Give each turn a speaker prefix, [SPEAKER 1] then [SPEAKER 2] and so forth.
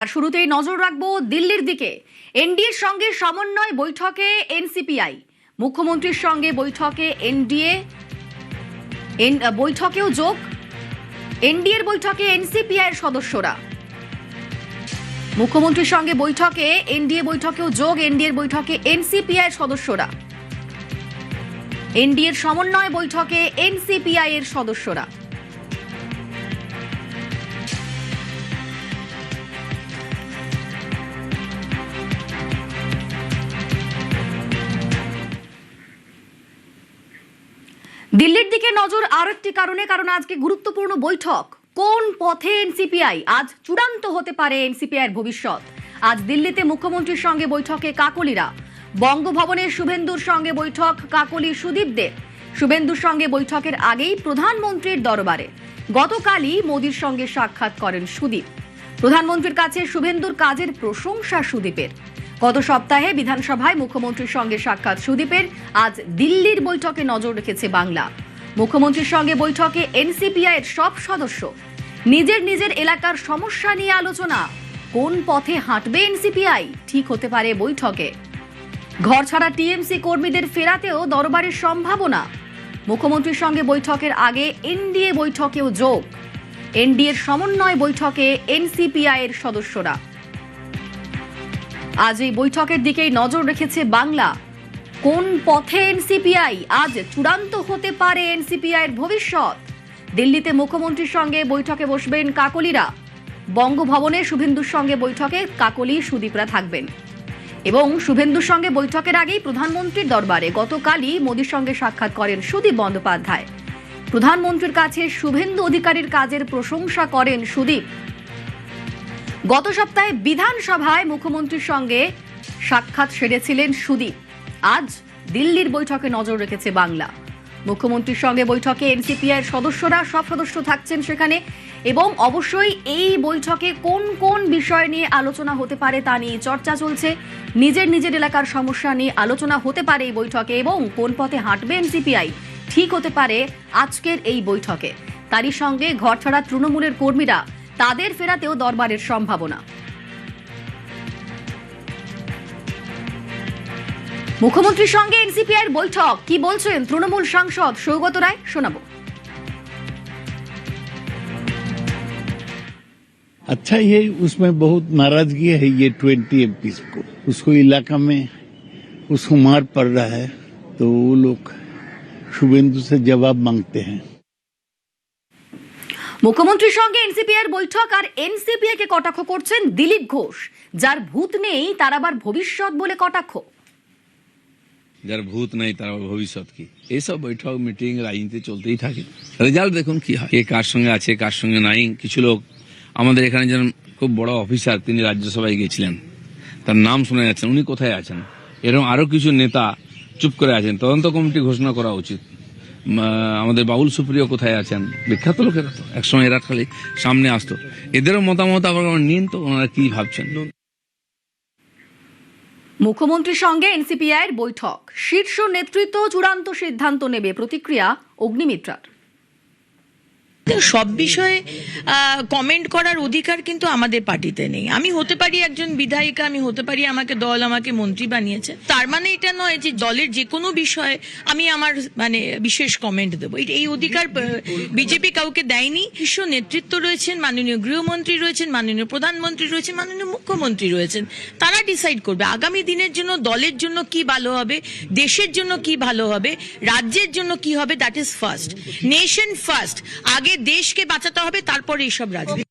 [SPEAKER 1] আর শুরুতেই নজর রাখবো দিল্লির দিকে। এনডিএর সঙ্গে সমন্বয় বৈঠকে এনসিপিআই, মুখ্যমন্ত্রীর সঙ্গে বৈঠকে এনডিএ বৈঠকেও যোগ। এনডিএর বৈঠকে এনসিপিআই এর সদস্যরা, মুখ্যমন্ত্রীর সঙ্গে বৈঠকে এনডিএ বৈঠকেও যোগ। এনডিএর বৈঠকে এনসিপিআই এর সদস্যরা, এনডিএর সমন্বয় বৈঠকে এনসিপিআই এর সদস্যরা। দিল্লির দিকে নজর আরেকটি কারণে, কারণ আজকে গুরুত্বপূর্ণ বৈঠক। কোন পথে এনসিপিআই, আজ চূড়ান্ত হতে পারে এনসিপিআই এর ভবিষ্যৎ। আজ দিল্লিতে মুখ্যমন্ত্রীর সঙ্গে বৈঠকে কাকলিরা, বঙ্গভবনে শুভেন্দুর সঙ্গে বৈঠক কাকলি সুদীপদের। শুভেন্দুর সঙ্গে বৈঠকের আগেই প্রধানমন্ত্রীর দরবারে গতকালই মোদির সঙ্গে সাক্ষাৎ করেন সুদীপ। প্রধানমন্ত্রীর কাছে শুভেন্দুর কাজের প্রশংসা সুদীপের। গত সপ্তাহে বিধানসভায় মুখ্যমন্ত্রীর সঙ্গে সাক্ষাৎ সুদীপের। আজ দিল্লির বৈঠকে নজর রেখেছে বাংলা। মুখ্যমন্ত্রীর সঙ্গে বৈঠকে এনসিপিআই এর সব সদস্য। নিজের নিজের এলাকার সমস্যা নিয়ে আলোচনা। কোন পথে হাঁটবে এনসিপিআই ঠিক হতে পারে বৈঠকে। ঘর ছাড়া টিএমসি কর্মীদের ফেরাতেও দরবারের সম্ভাবনা। মুখ্যমন্ত্রীর সঙ্গে বৈঠকের আগে এনডিএ বৈঠকেও যোগ। এনডিএর সমন্বয় বৈঠকে এনসিপিআই এর সদস্যরা। আজ এই বৈঠকের দিকেই নজর রেখেছে বাংলা। কোন পথে এনসিপিআই, আজ চূড়ান্ত হতে পারে এনসিপিআই এর ভবিষ্যৎ। দিল্লিতে মুখ্যমন্ত্রীর সঙ্গে বৈঠকে বসবেন কাকলিরা। বঙ্গভবনে শুভেন্দুর সঙ্গে বৈঠকে কাকলি সুদীপরা থাকবেন। এবং শুভেন্দুর সঙ্গে বৈঠকের আগেই প্রধানমন্ত্রীর দরবারে গতকালই মোদির সঙ্গে সাক্ষাৎ করেন সুদীপ বন্দ্যোপাধ্যায়। প্রধানমন্ত্রীর কাছে শুভেন্দু অধিকারীর কাজের প্রশংসা করেন সুদীপ। গত সপ্তাহে বিধানসভায় মুখ্যমন্ত্রীর সঙ্গে সাক্ষাৎ সেরেছিলেন সুদীপ। আজ দিল্লির বৈঠকে নজর রেখেছে বাংলা। মুখ্যমন্ত্রীর সঙ্গে বৈঠকে এনসিপিআই এর সদস্যরা, সব সদস্য থাকছেন সেখানে। এবং অবশ্যই এই বৈঠকে কোন কোন বিষয় নিয়ে আলোচনা হতে পারে তা নিয়ে চর্চা চলছে। নিজের নিজের এলাকার সমস্যা নিয়ে আলোচনা হতে পারে এই বৈঠকে, এবং কোন পথে হাঁটবে এনসিপিআই ঠিক হতে পারে আজকের এই বৈঠকে। তারই সঙ্গে ঘরছাড়া তৃণমূলের কর্মীরা, তাদের ফেরাতেও দরবারের সম্ভাবনা। মুখ্যমন্ত্রীর সঙ্গে এনসিপিআই এর বৈঠক, কি বলছেন তৃণমূল সাংসদ সৌগত রায়, শোনাবো।
[SPEAKER 2] अच्छा, ये उसमें बहुत नाराजगी है ये 20 एमपी को। उसको इलाका में उसको मार पड़ रहा है, तो वो लोग शुभेंदु से जवाब मांगते हैं।
[SPEAKER 1] মুখ্যমন্ত্রীর সঙ্গে এনসিপিআই এর বৈঠক, আর এনসিপিআই কে কটাক্ষ করছেন দিলীপ ঘোষ। যার ভূত নেই তার আবার ভবিষ্যৎ বলে কটাক্ষ।
[SPEAKER 3] যার ভূত নাই তার আবার ভবিষ্যৎ কি? এইসব বৈঠক মিটিং রাজনীতি চলতেই থাকে। রেজাল্ট দেখুন কি হয়, কে কার সঙ্গে আছে কার সঙ্গে নাই। কিছু লোক আমাদের এখানে যেন খুব বড় অফিসার, তিনি রাজ্যসভায় গিয়েছিলেন, তার নাম শোনা যাচ্ছে, উনি কোথায় আছেন? এরকম আরো কিছু নেতা চুপ করে আছেন। তদন্ত কমিটি ঘোষণা করা উচিত। আমাদের বাউল সুপ্রিয় কোথায় আছেন? বিখ্যাত লোকেরা তো একসময় এরা খালি সামনে আসতো। এদেরও মতামত আবার নিন তো, ওনারা কি ভাবছেন।
[SPEAKER 1] মুখ্যমন্ত্রীর সঙ্গে এনসিপিআই এর বৈঠক, শীর্ষ নেতৃত্ব চূড়ান্ত সিদ্ধান্ত নেবে, প্রতিক্রিয়া অগ্নিমিত্রার।
[SPEAKER 4] সব বিষয়ে কমেন্ট করার অধিকার কিন্তু আমাদের পার্টিতে নেই। আমি হতে পারি একজন বিধায়িকা, আমি হতে পারি আমাকে দল আমাকে মন্ত্রী বানিয়েছে, তার মানে এটা নয় যে দলের যে কোনো বিষয়ে আমি আমার বিশেষ কমেন্ট দেবো। এই অধিকার বিজেপি কাউকে দেয়নি। শীর্ষ নেতৃত্ব রয়েছেন, মাননীয় গৃহমন্ত্রী রয়েছেন, মাননীয় প্রধানমন্ত্রী রয়েছেন, মাননীয় মুখ্যমন্ত্রী রয়েছেন। তারা ডিসাইড করবে আগামী দিনের জন্য দলের জন্য কি ভালো হবে, দেশের জন্য কি ভালো হবে, রাজ্যের জন্য কি হবে। That is first, nation first. আগে দেশকে বাঁচাতে হবে, তারপরে এইসব রাজনীতি।